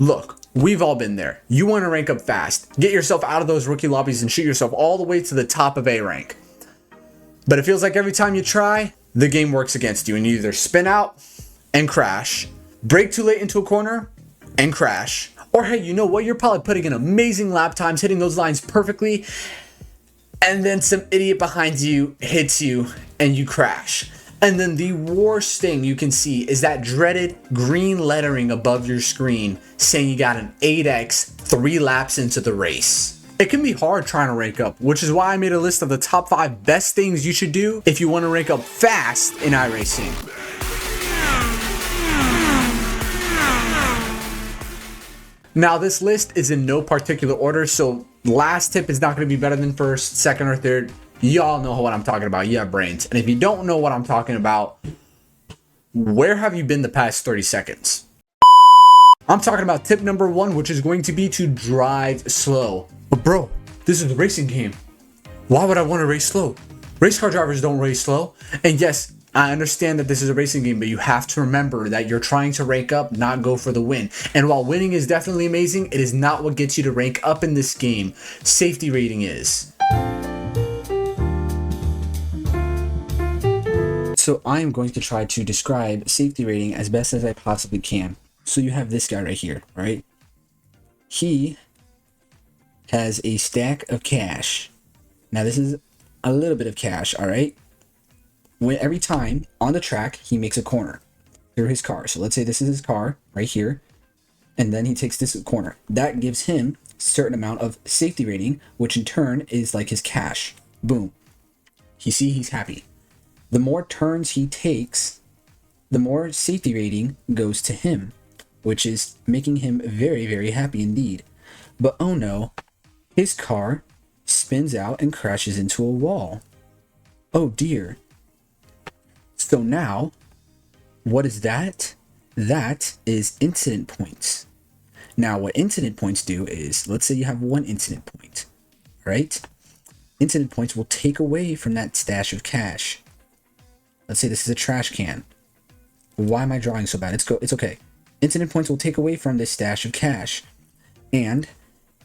Look, we've all been there. You want to rank up fast, get yourself out of those rookie lobbies and shoot yourself all the way to the top of A rank. But it feels like every time you try, the game works against you and you either spin out and crash, brake too late into a corner and crash, or hey, you know what? You're probably putting in amazing lap times, hitting those lines perfectly, and then some idiot behind you hits you and you crash. And then the worst thing you can see is that dreaded green lettering above your screen saying you got an 8x 3 laps into the race. It can be hard trying to rank up, which is why I made a list of the top 5 best things you should do if you want to rank up fast in iRacing. Now this list is in no particular order, so last tip is not going to be better than first, second, or third. Y'all know what I'm talking about. You have brains. And if you don't know what I'm talking about, where have you been the past 30 seconds? I'm talking about tip number 1, which is going to be to drive slow. But bro, this is a racing game. Why would I want to race slow? Race car drivers don't race slow. And yes, I understand that this is a racing game, but you have to remember that you're trying to rank up, not go for the win. And while winning is definitely amazing, it is not what gets you to rank up in this game. Safety rating is. So I am going to try to describe safety rating as best as I possibly can. So you have this guy right here, right? He has a stack of cash. Now this is a little bit of cash, all right? When every time on the track, he makes a corner through his car. So let's say this is his car right here. And then he takes this corner. That gives him a certain amount of safety rating, which in turn is like his cash. Boom. You see, he's happy. The more turns he takes, the more safety rating goes to him, which is making him very, very happy indeed. But oh no, his car spins out and crashes into a wall. Oh dear. So now, what is that? That is incident points. Now, what incident points do is, let's say you have 1 incident point, right? Incident points will take away from that stash of cash. Let's say this is a trash can. Why am I drawing so bad? It's okay. Incident points will take away from this stash of cash. And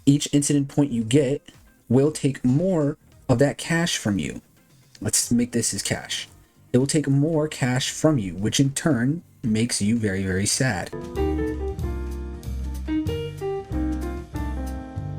each incident point you get will take more of that cash from you. Let's make this his cash. It will take more cash from you, which in turn makes you very, very sad.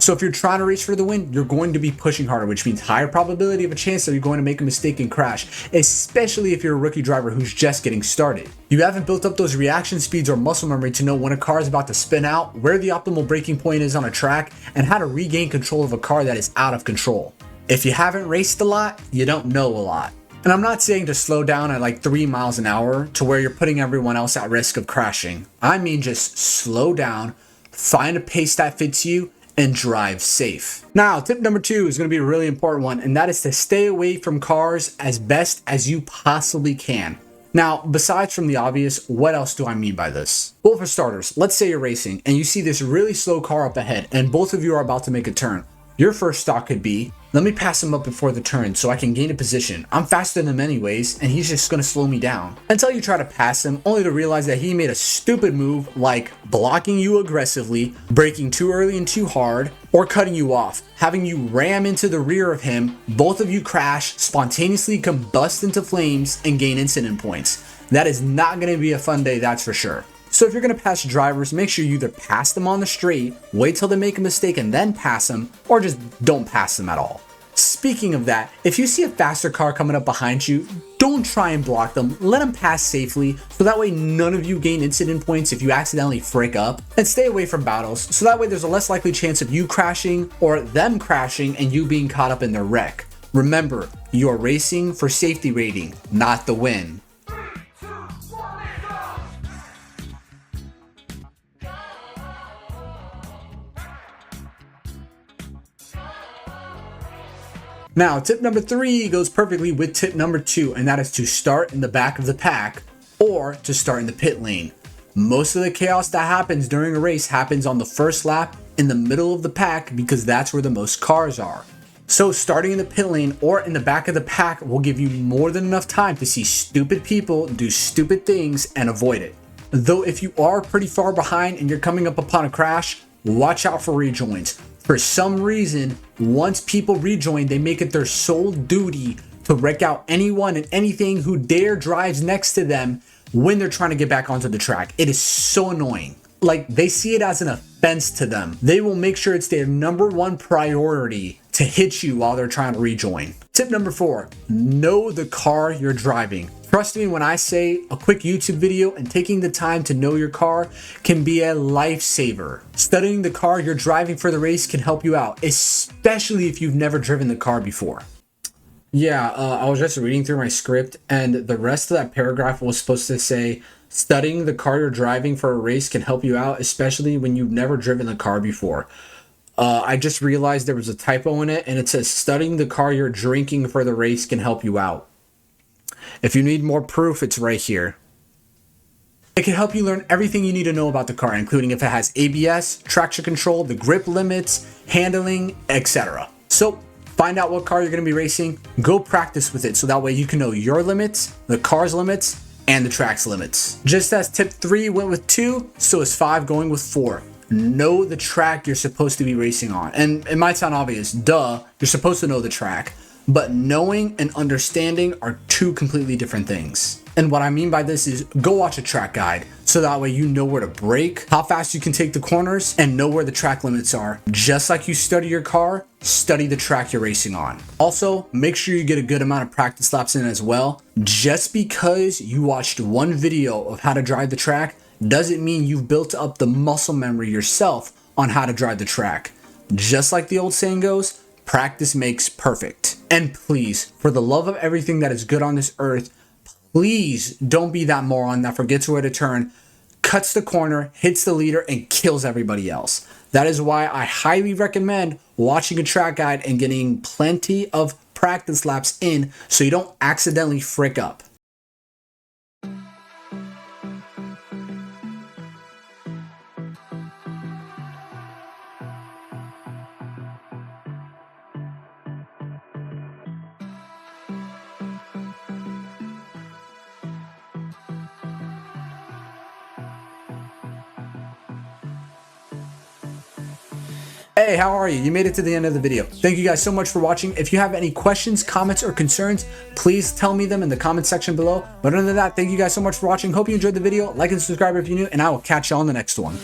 So if you're trying to reach for the win, you're going to be pushing harder, which means higher probability of a chance that you're going to make a mistake and crash, especially if you're a rookie driver who's just getting started. You haven't built up those reaction speeds or muscle memory to know when a car is about to spin out, where the optimal braking point is on a track, and how to regain control of a car that is out of control. If you haven't raced a lot, you don't know a lot. And I'm not saying to slow down at like 3 miles an hour to where you're putting everyone else at risk of crashing. I mean just slow down, find a pace that fits you, and drive safe. Now, tip number 2 is going to be a really important one, and that is to stay away from cars as best as you possibly can. Now, besides from the obvious, what else do I mean by this? Well, for starters, let's say you're racing and you see this really slow car up ahead and both of you are about to make a turn. Your first thought could be, let me pass him up before the turn so I can gain a position. I'm faster than him anyways, and he's just gonna slow me down. Until you try to pass him, only to realize that he made a stupid move like blocking you aggressively, braking too early and too hard, or cutting you off, having you ram into the rear of him, both of you crash, spontaneously combust into flames, and gain incident points. That is not gonna be a fun day, that's for sure. So if you're going to pass drivers, make sure you either pass them on the straight, wait till they make a mistake and then pass them, or just don't pass them at all. Speaking of that, if you see a faster car coming up behind you, don't try and block them, let them pass safely, so that way none of you gain incident points if you accidentally frick up, and stay away from battles, so that way there's a less likely chance of you crashing or them crashing and you being caught up in their wreck. Remember, you're racing for safety rating, not the win. Now, tip number 3 goes perfectly with tip number 2, and that is to start in the back of the pack or to start in the pit lane. Most of the chaos that happens during a race happens on the first lap in the middle of the pack because that's where the most cars are. So starting in the pit lane or in the back of the pack will give you more than enough time to see stupid people do stupid things and avoid it. Though if you are pretty far behind and you're coming up upon a crash, watch out for rejoins. For some reason, once people rejoin, they make it their sole duty to wreck out anyone and anything who dare drives next to them when they're trying to get back onto the track. It is so annoying. Like, they see it as an offense to them. They will make sure it's their #1 priority to hit you while they're trying to rejoin. Tip number 4, know the car you're driving. Trust me when I say a quick YouTube video and taking the time to know your car can be a lifesaver. Studying the car you're driving for the race can help you out, especially if you've never driven the car before. Yeah, I was just reading through my script, and the rest of that paragraph was supposed to say, studying the car you're driving for a race can help you out, especially when you've never driven the car before. I just realized there was a typo in it, and it says, studying the car you're drinking for the race can help you out. If you need more proof, it's right here. It can help you learn everything you need to know about the car, including if it has ABS, traction control, the grip limits, handling, etc. So, find out what car you're going to be racing, go practice with it so that way you can know your limits, the car's limits, and the track's limits. Just as tip 3 went with 2, so is 5 going with 4. Know the track you're supposed to be racing on. And it might sound obvious, duh, you're supposed to know the track. But knowing and understanding are 2 completely different things. And what I mean by this is go watch a track guide so that way you know where to brake, how fast you can take the corners, and know where the track limits are. Just like you study your car, study the track you're racing on. Also, make sure you get a good amount of practice laps in as well. Just because you watched one video of how to drive the track doesn't mean you've built up the muscle memory yourself on how to drive the track. Just like the old saying goes, practice makes perfect. And please, for the love of everything that is good on this earth, please don't be that moron that forgets where to turn, cuts the corner, hits the leader, and kills everybody else. That is why I highly recommend watching a track guide and getting plenty of practice laps in so you don't accidentally frick up. Hey, how are you? You made it to the end of the video. Thank you guys so much for watching. If you have any questions, comments, or concerns, please tell me them in the comment section below. But other than that, thank you guys so much for watching. Hope you enjoyed the video. Like and subscribe if you're new, and I will catch you on the next one.